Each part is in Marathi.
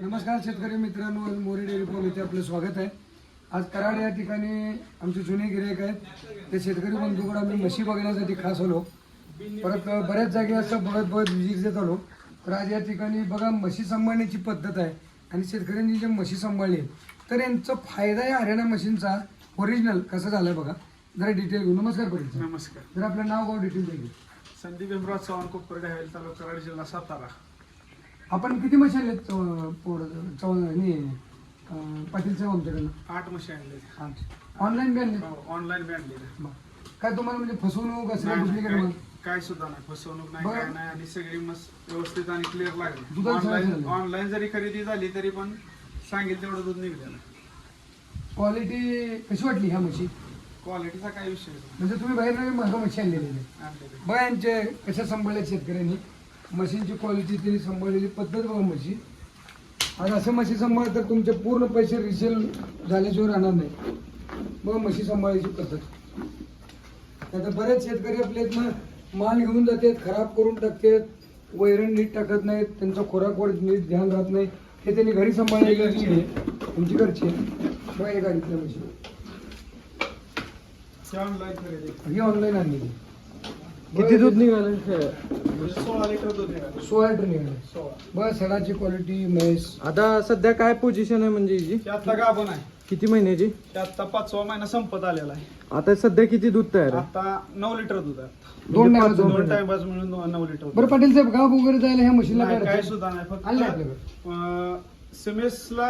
नमस्कार शेतकरी मित्रांनो, आज मोरे डेअरी फार्म इथे आपलं स्वागत आहे। आज कराड या ठिकाणी आमचे जुने गिरायक आहेत, ते शेतकरी बंधूकडे आम्ही म्हशी बघण्यासाठी खास आलो। परत बऱ्याच जागी असं बघत विजिट देत आलो। तर आज या ठिकाणी बघा म्हशी सांभाळण्याची पद्धत आहे आणि शेतकऱ्यांनी जे म्हशी सांभाळली तर यांचा फायदा आहे हरियाणा मशीनचा ओरिजिनल कसं झालं बघा, जरा डिटेल घेऊ। नमस्कार परिचय। नमस्कार। जर आपलं नाव गाव डिटेल द्या। संदीप भीमराव चव्हाण, कोपरडे हवेली तालुका कराड, जिल्हा सातारा। आपण किती म्हशी आणले पाटील साहेब आमच्याकडनं? 8 म्हशी आणले। ऑनलाईन बी आणले? ऑनलाईन बी आणले। काय तुम्हाला म्हणजे फसवणूक असं डुप्लिकेट काय सुद्धा नाही, फसवणूक नाही, बरं. काय नाही आणि सगळी मस्त व्यवस्थित आणि क्लिअर लागली। दुधाला सगळं झालं. ऑनलाईन जरी खरेदी झाली तरी पण सांगेल तेवढं दूध निघालं। क्वालिटी कशी वाटली ह्या म्हशी? क्वालिटीचा काय विषय नाही, म्हणजे तुम्ही बाहेर नवीन महाग म्हशी आणलेली आणलेले। बघा यांचे कशा सांभाळल्या शेतकऱ्यांनी, म्हशींची क्वालिटी त्यांनी सांभाळलेली पद्धत बघा म्हशी। आज असं म्हशी सांभाळ तर तुमचे पूर्ण पैसे रिसेल झाल्याशिवाय राहणार नाही। बघा म्हशी सांभाळायची पद्धत। आता बरेच शेतकरी आपल्या इथनं माल घेऊन जातात, खराब करून टाकतात, वैरण नीट टाकत नाहीत, त्यांचा खोराकवर नीट ध्यान राहत नाही, हे त्यांनी घरी सांभाळलेली आहे तुमची घरची। बघा हे गाडीतल्या म्हशी ऑनलाईन खरेदी ही ऑनलाईन आणलेली। किती दूध निघालं? 16 लिटर दूध निघालं। 16 लिटर निघाले। 16। बस सडाची क्वालिटी म्हैस। आता सध्या काय पोझिशन आहे म्हणजे हिची? ही आता गाभण आहे, किती महिन्याची? ही आता 5वा महिना संपत आलेला आहे। आता सध्या किती दूध तयार आहे? आता 9 लिटर दूध आहे। दोन म्हणजे टायमाचं दोन दूध. टाइम मिळून 9 लिटर बरं पाटील साहेब, गाव वगैरे जायला ह्या म्हशीला नाही, काय काय सुद्धा नाही, आणलं आपल्याकडे? फक्त सेमेसला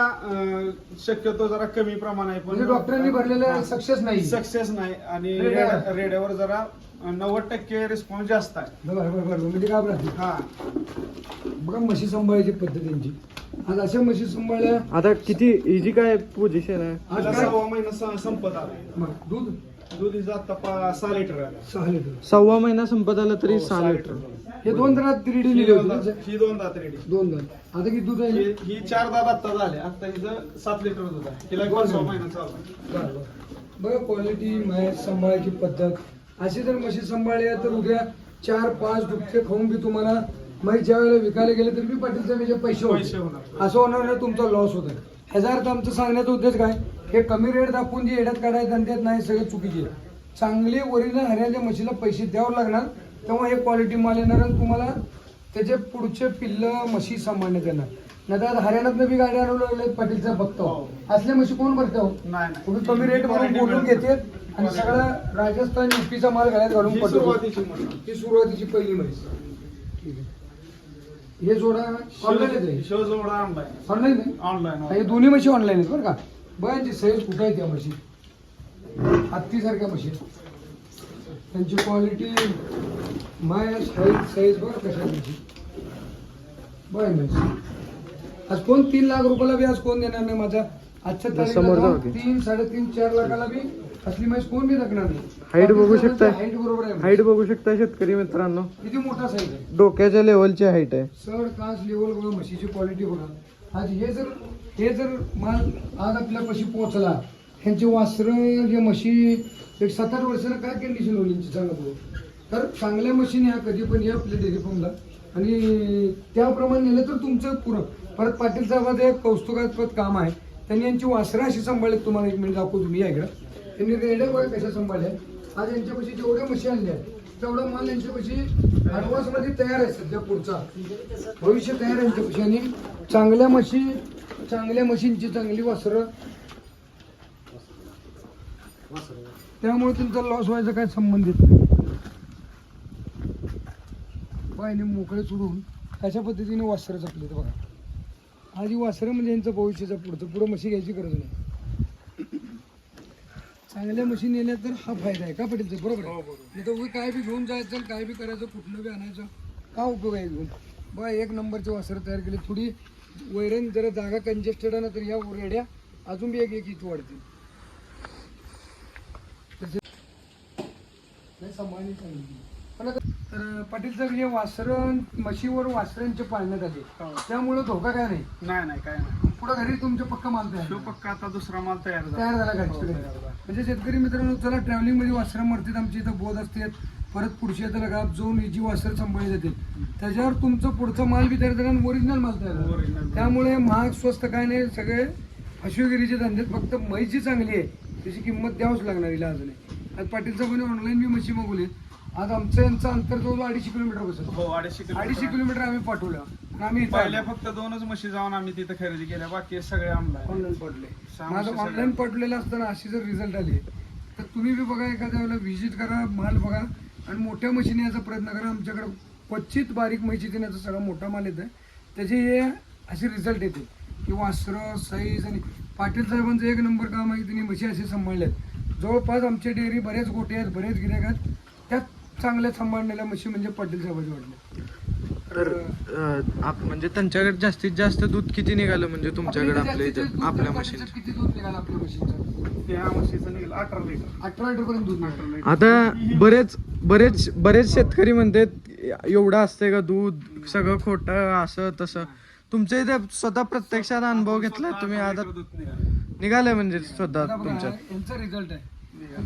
शक्यतो जरा कमी प्रमाण आहे, म्हणजे डॉक्टरांनी भरलेलं सक्सेस नाही। सक्सेस नाही आणि रेड्यावर. रेड्यावर जरा 90% रिस्पॉन्स जास्त आहे। बरोबर म्हणजे गाव राहते। हा, बघा म्हशी सांभाळायची पद्धत त्यांची। आज अशा म्हशी सांभाळल्या। आता किती हिची काय पोझिशन आहे? आज तिला काय 6वा महिना संपत आला। मग दूध दूध हिचं आता 6 लिटर आहे। 6 लिटर। 6वा महिना संपत आला तरी हो, 6 6 लिटर। हे दोन दात रेडी ही दिले दोन होते। दात- ही 2 दात रेडी। दोन दात आता किती दूध आहे? ही 4 दात आता झाले। आता हिचं 7 लिटर दूध आहे। तिला 5वा महिना चालू आहे। बरं. बघा क्वालिटी म्हैस सांभाळायची पद्धत। अशी जर म्हशी सांभाळल्या तर उद्या 4-5 दुभते खाऊन बी तुम्हाला म्हैस ज्या वेळेला विकायला गेले तरी बी पाटील साहेब याचे पैसे पैसे होते। होणार। असं होणार नाही, तुमचा लॉस होत आहे। ह्याचा अर्थ आमचं सांगण्याचा उद्देश काय, हे कमी रेट दाखवून जे एड्यात काढायचं आणि त्यात नाही, सगळे चुकीचे आहे। चांगली ओरिजिनल हरियाणाच्या म्हशीला पैसे द्यावं लागणार, तेव्हा हे क्वालिटी माल येणार आणि तुम्हाला त्याचे पुढचे पिल्लं म्हशी सांभाळण्यात येणार। नाही तर हरियाणात बी गाड्या आणू लागले पाटील साहेब बघतो, असल्या म्हशी कोण भरतो? नाही तुम्ही कमी रेट म्हणून बोलून घेते आणि सगळा राजस्थान युपीचा माल घालत घालून ही पडतो। सुरुवातीची म्हण. ही सुरुवातीची पहिली म्हैस। ठीक आहे, हे जोडा ऑनलाईन आहे? शो जोडा ऑनलाईन। ऑनलाईन आहे? ऑनलाईन हे दोन्ही म्हशी ऑनलाईन आहेत बरं का। बघा यांची साईज कुठे आहे त्या म्हशी, हत्तीसारख्या म्हशी। त्यांची क्वालिटी म्हैस साईज बघा कशा म्हशी। बघा म्हैस आज कोण 3 लाख रुपयाला बी आज कोण देणार नाही? माझा आजच्या समोर जाऊ तारीख की. 3, 3.5, 4 लाखाला बी असली म्हैस कोण बी जगणार नाही। हाईट बघू शकताय? हाईट बरोबर आहे। हाईट बघू शकता शेतकरी मित्रांनो, किती मोठा साईज आहे, डोक्याच्या लेवलची हाईट आहे। सड कास लेवल बघा, म्हशीची क्वालिटी बघा। आज हे जर माल आज आपल्यापाशी पोहोचला, ह्यांची वासरं जे म्हशी एक 7-8 वर्षाला काय कंडिशन होईल यांची सांगा बघू। तर चांगल्या मशीन या कधी पण या आपल्या डेअरी फार्मला आणि त्याप्रमाणे नेलं तर तुमचं पुरं। परत पाटील साहेबाचं एक कौतुकास्पद काम आहे, त्यांनी यांची वासरं अशी सांभाळली। तुम्हाला 1 मिनिट दाखवू, तुम्ही या इकडं। त्यांनी रेड्या बघा कशा सांभाळल्या। आज यांच्यापाशी जेवढ्या म्हशी आणल्या तेवढा माल यांच्यापाशी ॲडव्हान्समध्ये तयार आहे सध्या, पुढचा भविष्य तयार आहे यांच्यापाशी। आणि चांगल्या म्हशींची चांगली वासरं, त्यामुळे तुमचा लॉस व्हायचा काय संबंध येत नाही। बायने मोकळे सोडून अशा पद्धतीने वासरं जपले तर बघा। आज ही वासरं म्हणजे यांचं भविष्याचं पुढं म्हशी घ्यायची गरज नाही। चांगल्या म्हशी नेल्या तर हा फायदा आहे का पाटील? बरोबर आहे। नाही तर उभी काय बी घेऊन जायचं, काय बी करायचं, कुठलं बी आणायचं, का उपयोग आहे घेऊन? बघा 1 नंबरची वासरं तयार केली। थोडी वैरण जरा जागा कंजेस्टेड आहे ना, तर या रेड्या अजून बी 1 इंच वाढतील। सांभाळणी चांगली पण आता तर पाटील साहेब हे वासरं म्हशीवर वासरांचे पाळण्यात आले, त्यामुळे धोका काय नाही? नाही, काय नाही। पुढे घरी तुमच्या पक्का माल शो पक्का आता दुसरा माल तयार झाला। तयार झाला घरच्याकडे। म्हणजे शेतकरी मित्रांनो, चला ट्रॅव्हलिंग मध्ये वासरं मरतात, आमची इथं बोध असतात, परत पुढच्या लगाब जाऊन ही जी वासर सांभाळली जाते त्याच्यावर तुमचं पुढचा माल बी तयार झाला आणि ओरिजिनल माल तयार झाला. Original. त्यामुळे महाग स्वस्त काय नाही, सगळे फसवेगिरीचे धंद्यात फक्त म्हैस जी चांगली आहे त्याची किंमत द्यावंच लागणार हिला अजून. आज पाटील साहेबांनी ऑनलाईन मी म्हशी मागवली. आज आमचं यांचं अंतर जवळ 250 किलोमीटर बसत. हो 250 250 किलोमीटर आम्ही पाठवलं आणि आम्ही इथं पहिल्या फक्त 2च म्हशी जाऊन आम्ही तिथं खरेदी केल्या, बाकी सगळे ऑनलाईन. ऑनलाईन पाठवले. सहा माझं म्हशी ऑनलाईन पाठवलेलं असताना अशी जर रिझल्ट आले तर तुम्ही बी बघा, एखाद्या वेळेला व्हिजिट करा, माल बघा आणि मोठ्या म्हशीने याचा प्रयत्न करा. आमच्याकडे क्वचित बारीक म्हशीचे याचा सगळा मोठा माल येत आहे, त्याचे हे असे रिझल्ट येते की वासरं साईज. आणि पाटील साहेबांचं एक नंबर काम आहे, त्यांनी म्हशी असे सांभाळल्यात. जवळपास आमच्या डेअरी बरेच गोटे आहेत, बरेच गिऱ्हाईक आहेत, त्यात चांगल्या सांभाळलेल्या म्हशी म्हणजे पाटील साहेबांचे वाटले. तर म्हणजे त्यांच्याकडे जास्तीत जास्त दूध किती निघालं म्हणजे तुमच्याकडे आपल्या इथं आपल्या मशीन? किती दूध निघालं आपल्या म्हशीचं? त्या म्हशीचं निघालं 18 लिटर. 18 लिटर पर्यंत दूध निघालं. 18 लिटर. आता बरेच शेतकरी म्हणतात एवढं असतंय का दूध, सगळं खोटं असं तसं. तुमच्या इथे स्वतः प्रत्यक्षात अनुभव घेतलाय तुम्ही? आता 18 लिटर दूध निघालं. निघालंय म्हणजे स्वतः आता बघा, तुमच्यात? यांचा रिझल्ट आहे.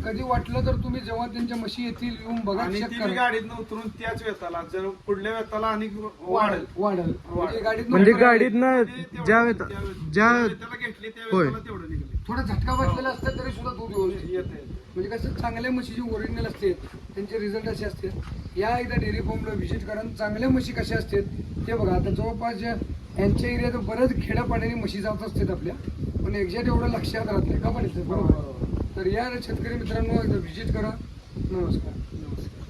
कधी वाटलं तर तुम्ही जेव्हा त्यांच्या म्हशी येतील येऊन बघा, आणि चेक ती करा. गाडीत उतरून त्याच वेताला जर पुढल्या वेताला आणि वाढेल. वाढेल म्हणजे गाडीत म्हणजे नंबर गाडीत ना ते ज्या तेवढं- ज्या वेताला घेतली त्या होय. वेताला तेवढं निघाले. थोडा झटका बसलेला असतात तरी सुद्धा दूध व्यवस्थित येते. म्हणजे कसं चांगल्या म्हशी जी ओरिजिनल असते त्यांचे रिझल्ट असे असते. या एकदा डेअरी फार्मला व्हिजिट करा आणि चांगल्या म्हशी कशा असतात ते बघा. आता जवळपास यांच्या एरियात बऱ्याच खेड्यापाड्याने म्हशी जात असतात आपल्या, पण एक्झॅक्ट एवढं लक्षात राहत नाही का पाहिजे. बरोबर. तर या शेतकरी मित्रांनो एकदा व्हिजिट करा. नमस्कार. नमस्कार.